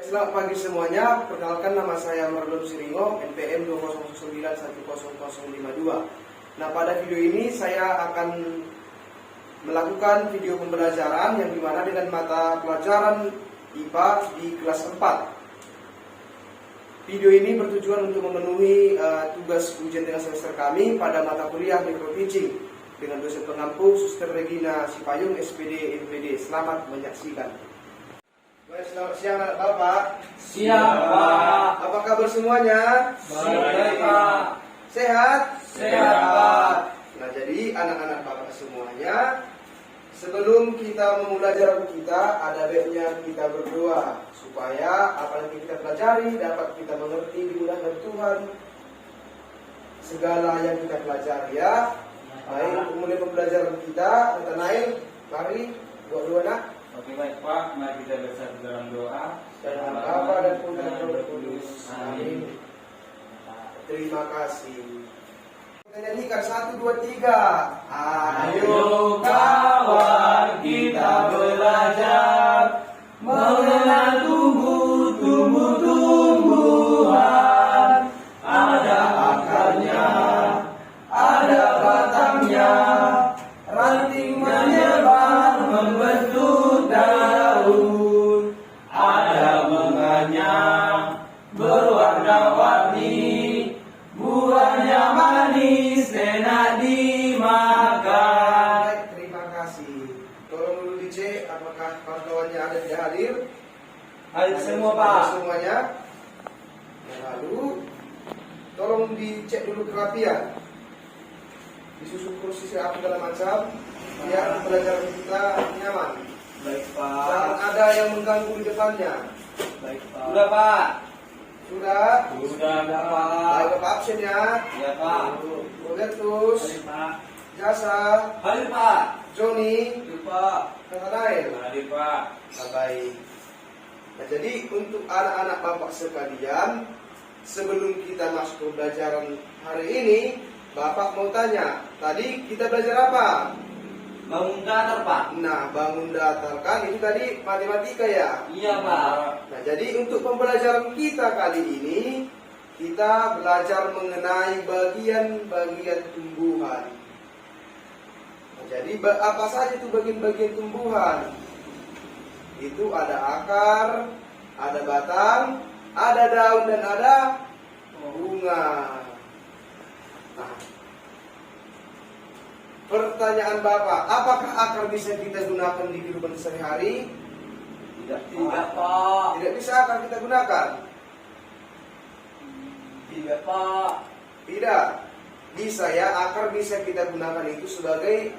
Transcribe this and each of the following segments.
Selamat pagi semuanya, perkenalkan nama saya Mardon Siringo, NPM 209100052. Nah, pada video ini saya akan melakukan video pembelajaran yang dimana dengan mata pelajaran IPA di kelas 4. Video ini bertujuan untuk memenuhi tugas ujian tengah semester kami pada mata kuliah microteaching dengan dosen pengampu Suster Regina Sipayung, SPD MPD. Selamat menyaksikan. Selamat siang anak Bapak. Siang Pak. Apa kabar semuanya? Baik Pak. Sehat? Sehat Pak. Nah, jadi anak-anak Bapak semuanya, sebelum kita memulai pelajaran kita, ada baiknya kita berdoa supaya apa yang kita pelajari dapat kita mengerti, dimudahkan Tuhan segala yang kita pelajari ya. Baik, untuk mulai pembelajaran kita, Nathanael, mari doa nak. Oke baik Pak, mari kita bersatu dalam doa. Dan Bapa dan Putra dan Roh Kudus. Amin. Terima kasih. Kita nyanyikan 1, 2, 3. Ayo kawan kita belajar mengenal tumbuh-tumbuhan. Ada akarnya, ada batangnya, ranting menyebar membentuk daun. Ada bunganya berwarna-warni, buahnya manis enak dimakan. Baik, terima kasih. Tolong dulu dicek apakah kawan-kawannya ada tidak hadir. Hadir Hadir semua Pak. Semuanya. Yang lalu tolong dicek dulu kerapian. Disusun kursi apa segala macam biar pelajaran kita nyaman. Baik Jangan Pak. ada yang mengganggu di depannya. Baik Pak. Sudah Pak. Sudah? Sudah Baik, Pak. Bapak absen ya. Ya Pak. Robertus, Hadir Pak. Jasa, Hadir Pak. Joni, Hadir Pak. Nathanael. Hadir Pak. Baik. Nah, jadi untuk anak-anak Bapak sekalian, sebelum kita masuk ke pelajaran hari ini, Bapak mau tanya, tadi kita belajar apa? Bangun datar Pak. Nah, bangun datar kan itu tadi matematika ya? Iya Pak. Nah, jadi untuk pembelajaran kita kali ini, kita belajar mengenai bagian-bagian tumbuhan. Nah, jadi apa saja itu bagian-bagian tumbuhan? Itu ada akar, ada batang, ada daun dan ada bunga. Nah, pertanyaan Bapak, apakah akar bisa kita gunakan di kehidupan sehari-hari? Tidak Pak. Tidak bisa akar kita gunakan. Tidak Pak. Tidak. Bisa ya, akar bisa kita gunakan itu sebagai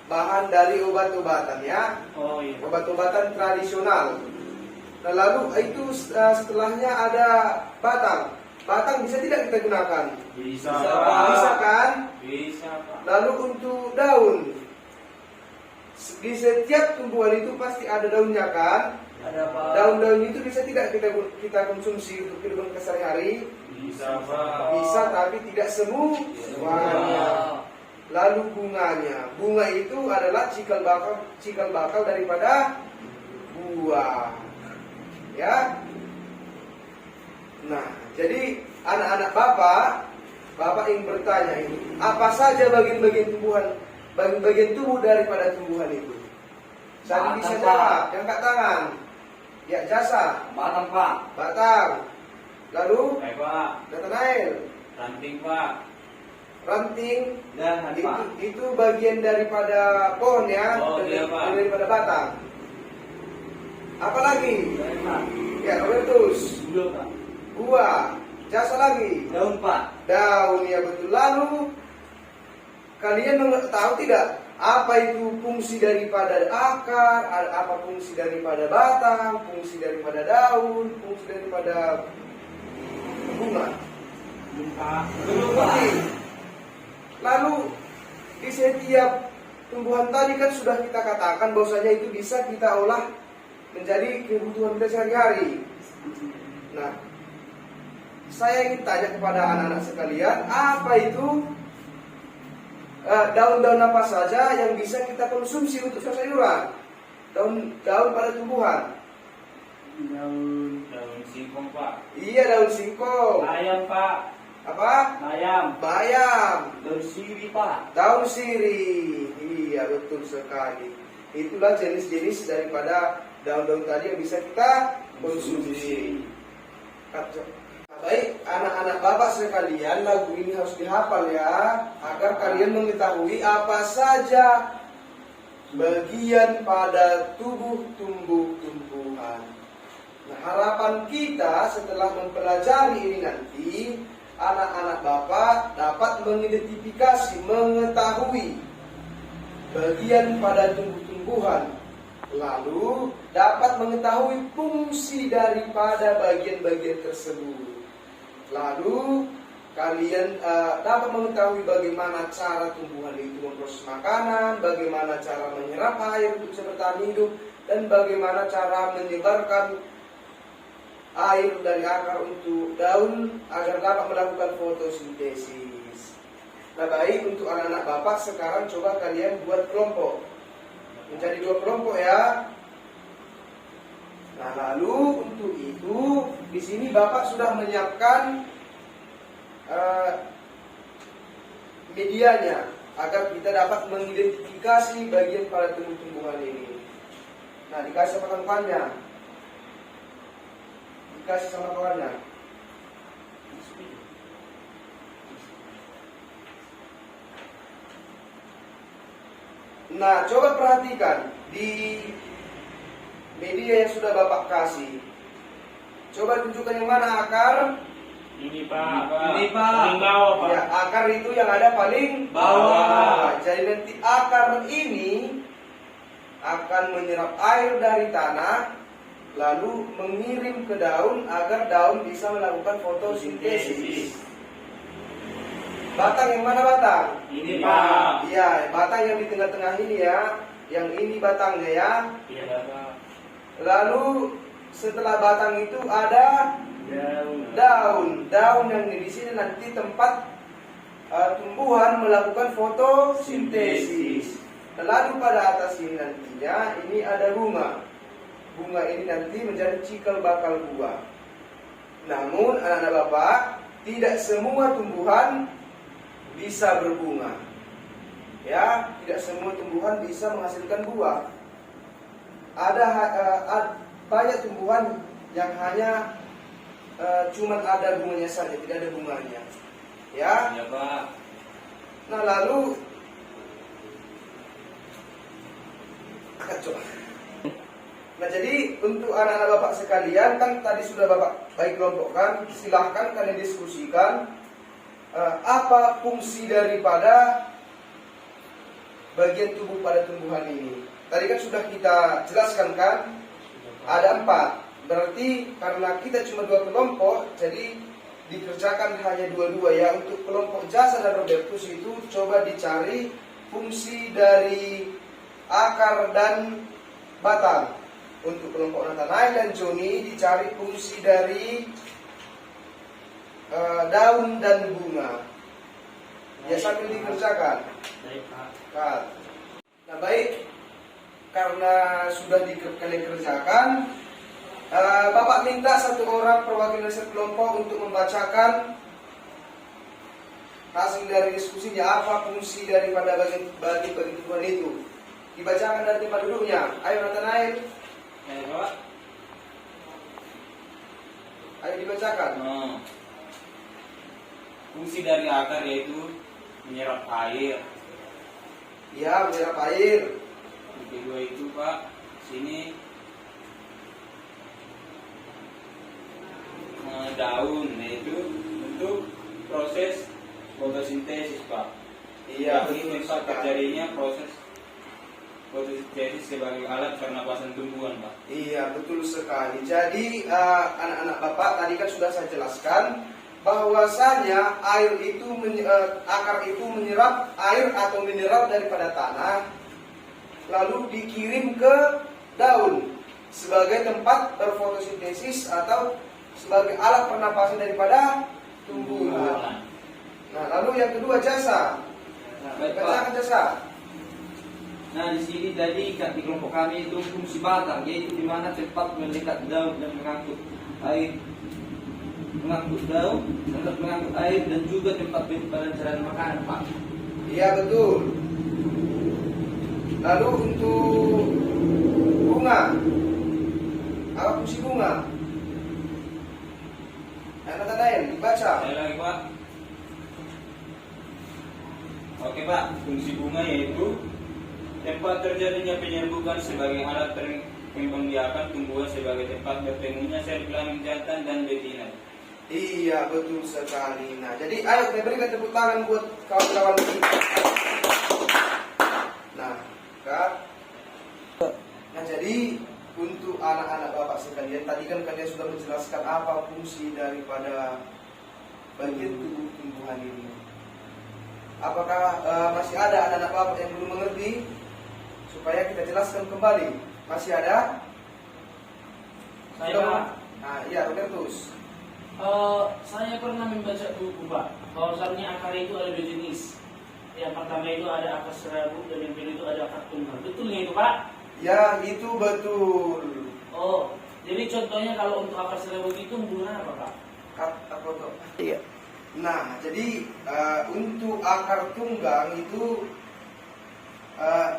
bahan dari obat-obatan ya. Oh iya. Obat-obatan tradisional. Nah, lalu itu setelahnya ada batang. Batang bisa tidak kita gunakan? Bisa Bisa, Pak. bisa kan? Bisa Pak. Lalu untuk daun, di setiap tumbuhan itu pasti ada daunnya kan? Ada Pak. Daun-daun itu bisa tidak kita konsumsi untuk kehidupan sehari-hari? Bisa Pak. Bisa, tapi tidak semuanya. Lalu bunganya, bunga itu adalah cikal bakal daripada buah, ya. Nah, jadi anak-anak Bapak ingin bertanya ini, apa saja bagian-bagian tumbuhan, bagian-bagian tubuh daripada tumbuhan itu? Saya bisa Batang, jawab, angkat tangan. Ya, Jasa. Batang Pak. Batang. Lalu Baik Pak. Nathanael. Ranting Pak. Ranting. Dan Pak. Itu bagian daripada pohon ya, Oh, iya, Pak. daripada batang. Apalagi? Baik Pak. Ya, Robertus. Dulu Pak. Buah. Jasa lagi. Daun Pak. Daun ya betul. Lalu kalian tahu tidak apa itu fungsi daripada akar, apa fungsi daripada batang, fungsi daripada daun, fungsi daripada bunga? Belum Pak. Belum Pak. Oke. Lalu di setiap tumbuhan tadi kan sudah kita katakan bahwasanya itu bisa kita olah menjadi kebutuhan kita sehari-hari. Nah, saya ingin tanya kepada anak-anak sekalian, apa itu daun-daun apa saja yang bisa kita konsumsi untuk sayuran? Daun pada tumbuhan. Daun singkong Pak. Iya, daun singkong. Bayam Pak. Apa? Bayam. Bayam. Daun sirih Pak. Daun sirih. Iya, betul sekali. Itulah jenis-jenis daripada daun-daun tadi yang bisa kita konsumsi. Baik, anak-anak bapak sekalian, lagu ini harus dihafal ya, agar kalian mengetahui apa saja bagian pada tubuh tumbuh-tumbuhan. Nah, harapan kita setelah mempelajari ini nanti, anak-anak bapak dapat mengidentifikasi, mengetahui bagian pada tumbuh-tumbuhan, lalu dapat mengetahui fungsi daripada bagian-bagian tersebut. Lalu kalian dapat mengetahui bagaimana cara tumbuhan itu memproses makanan, bagaimana cara menyerap air untuk bisa bertahan hidup, dan bagaimana cara menyebarkan air dari akar untuk daun agar dapat melakukan fotosintesis. Nah, baik, untuk anak-anak bapak sekarang coba kalian buat kelompok. Menjadi 2 kelompok ya. Nah, lalu untuk itu di sini bapak sudah menyiapkan medianya agar kita dapat mengidentifikasi bagian pada tumbuh-tumbuhan ini. Nah, dikasih sama kawannya. Dikasih sama kawannya. Nah, coba perhatikan di media yang sudah bapak kasih. Coba tunjukkan yang mana akar. Ini Pak. Ini, Pak. Paling bawah Pak. Ya, akar itu yang ada paling Bawah. Nah, jadi nanti akar ini akan menyerap air dari tanah, lalu mengirim ke daun agar daun bisa melakukan fotosintesis. Batang yang mana batang? Ini Pak. Iya, batang yang di tengah-tengah ini ya. Yang ini batangnya ya. Iya Pak. Lalu setelah batang itu ada daun yang di sini nanti tempat tumbuhan melakukan fotosintesis. Lalu pada atas ini nantinya ini ada bunga. Bunga ini nanti menjadi cikal bakal buah. Namun anak-anak bapak, tidak semua tumbuhan bisa berbunga. Ya, tidak semua tumbuhan bisa menghasilkan buah. Ada banyak tumbuhan yang hanya cuman ada bunganya saja, tidak ada bunganya. Ya. Iya Pak. Nah, lalu coba. Nah, jadi untuk anak-anak bapak sekalian, kan tadi sudah bapak baik kelompokkan, silahkan kalian diskusikan apa fungsi daripada bagian tubuh pada tumbuhan ini. Tadi kan sudah kita jelaskan kan, ada 4. Berarti karena kita cuma 2 kelompok, jadi dikerjakan hanya 2-2 ya. Untuk kelompok Jasa dan Robertus itu coba dicari fungsi dari akar dan batang. Untuk kelompok Nathanael dan Joni dicari fungsi dari daun dan bunga. Ya, sambil dikerjakan. Baik Pak. Nah, baik, karena sudah kalian kerjakan, bapak minta 1 orang perwakilan kelompok untuk membacakan hasil dari diskusinya, apa fungsi daripada bagi tumbuhan itu. Dibacakan dari tempat duduknya. Ayo Nathanael. Baik Pak. Ayo dibacakan. Fungsi dari akar yaitu menyerap air. Ya, menyerap air. Yang kedua itu Pak, sini daun, yaitu untuk proses fotosintesis Pak. Iya, Ini tempat terjadinya proses fotosintesis sebagai alat pernapasan tumbuhan Pak. Iya, betul sekali. Jadi anak-anak bapak tadi kan sudah saya jelaskan bahwasanya akar itu menyerap air atau mineral daripada tanah, lalu dikirim ke daun sebagai tempat berfotosintesis atau sebagai alat pernapasan daripada tumbuhan. Nah, lalu yang kedua Jasa. Baik Pak. Bacakan Jasa. Nah, di sini tadi di kelompok kami itu fungsi batang, yaitu di mana tempat melekat daun dan mengangkut air, mengangkut daun, tempat mengangkut air, dan juga tempat pelancaran makanan, Pak. Iya betul. Lalu untuk bunga, apa fungsi bunga? Anak lain dibaca. Saya lagi, Pak. Oke, Pak. Fungsi bunga yaitu tempat terjadinya penyerbukan sebagai alat pengembangbiakan tumbuhan sebagai tempat bertemunya sel kelamin jantan dan betina. Iya betul sekali. Nah jadi ayo kita berikan tepuk tangan buat kawan-kawan kita. Nah kan. Nah jadi untuk anak-anak bapak sekalian, tadi kan kalian sudah menjelaskan apa fungsi daripada bagian tubuh tumbuhan ini. Apakah masih ada anak-anak bapak yang belum mengerti? Supaya kita jelaskan kembali. Masih ada? Saya, Nah iya Robertus. saya pernah membaca buku, Pak. Bahwasannya akar itu ada dua jenis. Yang pertama itu ada akar serabut dan yang kedua itu ada akar tunggal. Betulnya itu, Pak? Ya itu betul. Oh, jadi contohnya kalau untuk akar serabut itu bunga apa, Pak? Apa tuh? Iya. Nah, jadi untuk akar tunggang itu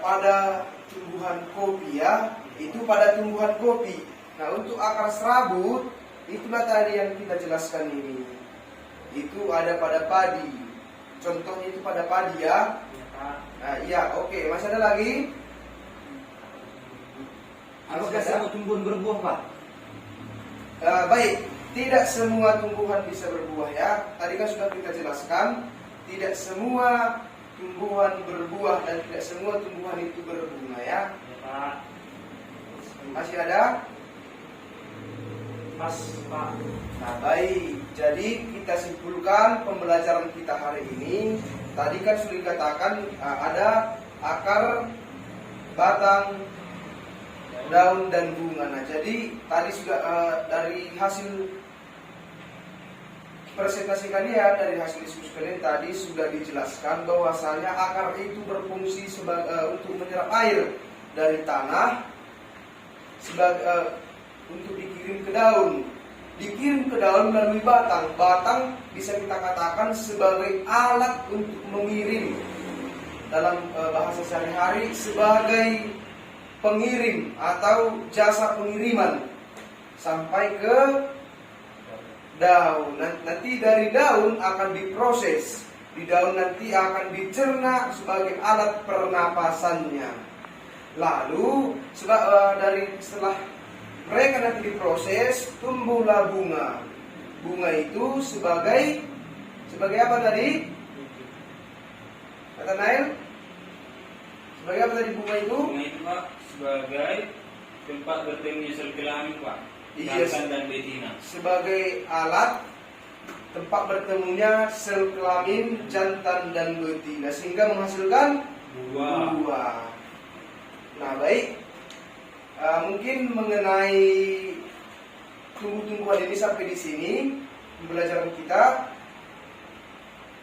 pada tumbuhan kopi ya, itu pada tumbuhan kopi. Nah, untuk akar serabut itulah tadi yang kita jelaskan ini. Itu ada pada padi. Contohnya itu pada padi ya. Nah, iya, oke. Masih ada lagi? Apakah semua tumbuhan berbuah, Pak? Baik, tidak semua tumbuhan bisa berbuah ya. Tadi kan sudah kita jelaskan, tidak semua tumbuhan berbuah dan tidak semua tumbuhan itu berbunga ya. Ya, Pak. Masih ada? Pas, Pak. Nah baik, jadi kita simpulkan pembelajaran kita hari ini. Tadi kan sudah dikatakan ada akar, batang, daun dan bunga. Nah jadi tadi sudah dari hasil presentasi kalian, dari hasil diskusi kalian tadi sudah dijelaskan bahwasanya akar itu berfungsi untuk menyerap air dari tanah untuk dikirim ke daun. Dikirim ke daun melalui batang. Batang bisa kita katakan sebagai alat untuk mengirim, dalam bahasa sehari-hari sebagai pengirim atau jasa pengiriman sampai ke daun. Nanti dari daun akan diproses, di daun nanti akan dicerna sebagai alat pernapasannya. Lalu setelah mereka nanti diproses, tumbuhlah bunga. Bunga itu sebagai apa tadi? Kata Nail? Sebagai apa tadi bunga itu? Bunga itu, Pak, sebagai tempat bertemunya sel kelamin, Pak. Iya, Jantan dan betina. sebagai alat tempat bertemunya sel kelamin jantan dan betina sehingga menghasilkan buah. Nah baik, mungkin mengenai tumbuh-tumbuhan ini sampai di sini pembelajaran kita.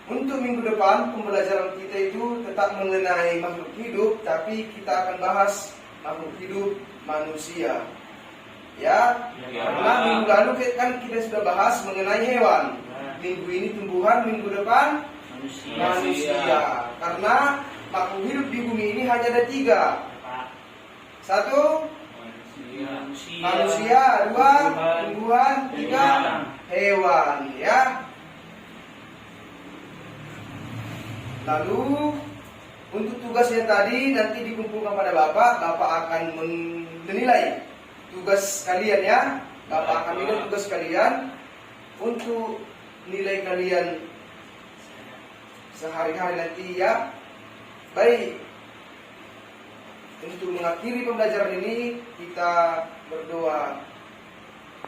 Untuk minggu depan pembelajaran kita itu tetap mengenai makhluk hidup, tapi kita akan bahas makhluk hidup manusia. Ya, karena minggu lalu kan kita sudah bahas mengenai hewan. Minggu ini tumbuhan, minggu depan manusia. Karena makhluk hidup di bumi ini hanya ada 3. Satu, manusia. 2, tumbuhan. 3, hewan. Ya. Lalu untuk tugasnya tadi nanti dikumpulkan pada Bapak akan menilai tugas kalian ya. Bapak akan nilai tugas kalian untuk nilai kalian sehari-hari nanti ya. Baik. Untuk mengakhiri pembelajaran ini kita berdoa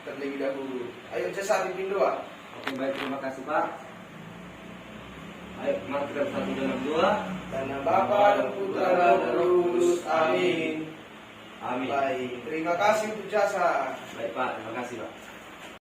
terlebih dahulu. Ayo saya pimpin doa. Oke, baik, terima kasih, Pak. Ayo, mari kita bersatu dalam doa. Karena Bapa dan Putra dan Roh Kudus. Amin. Amin. Baik, terima kasih untuk jasa. Baik, Pak, terima kasih, Pak.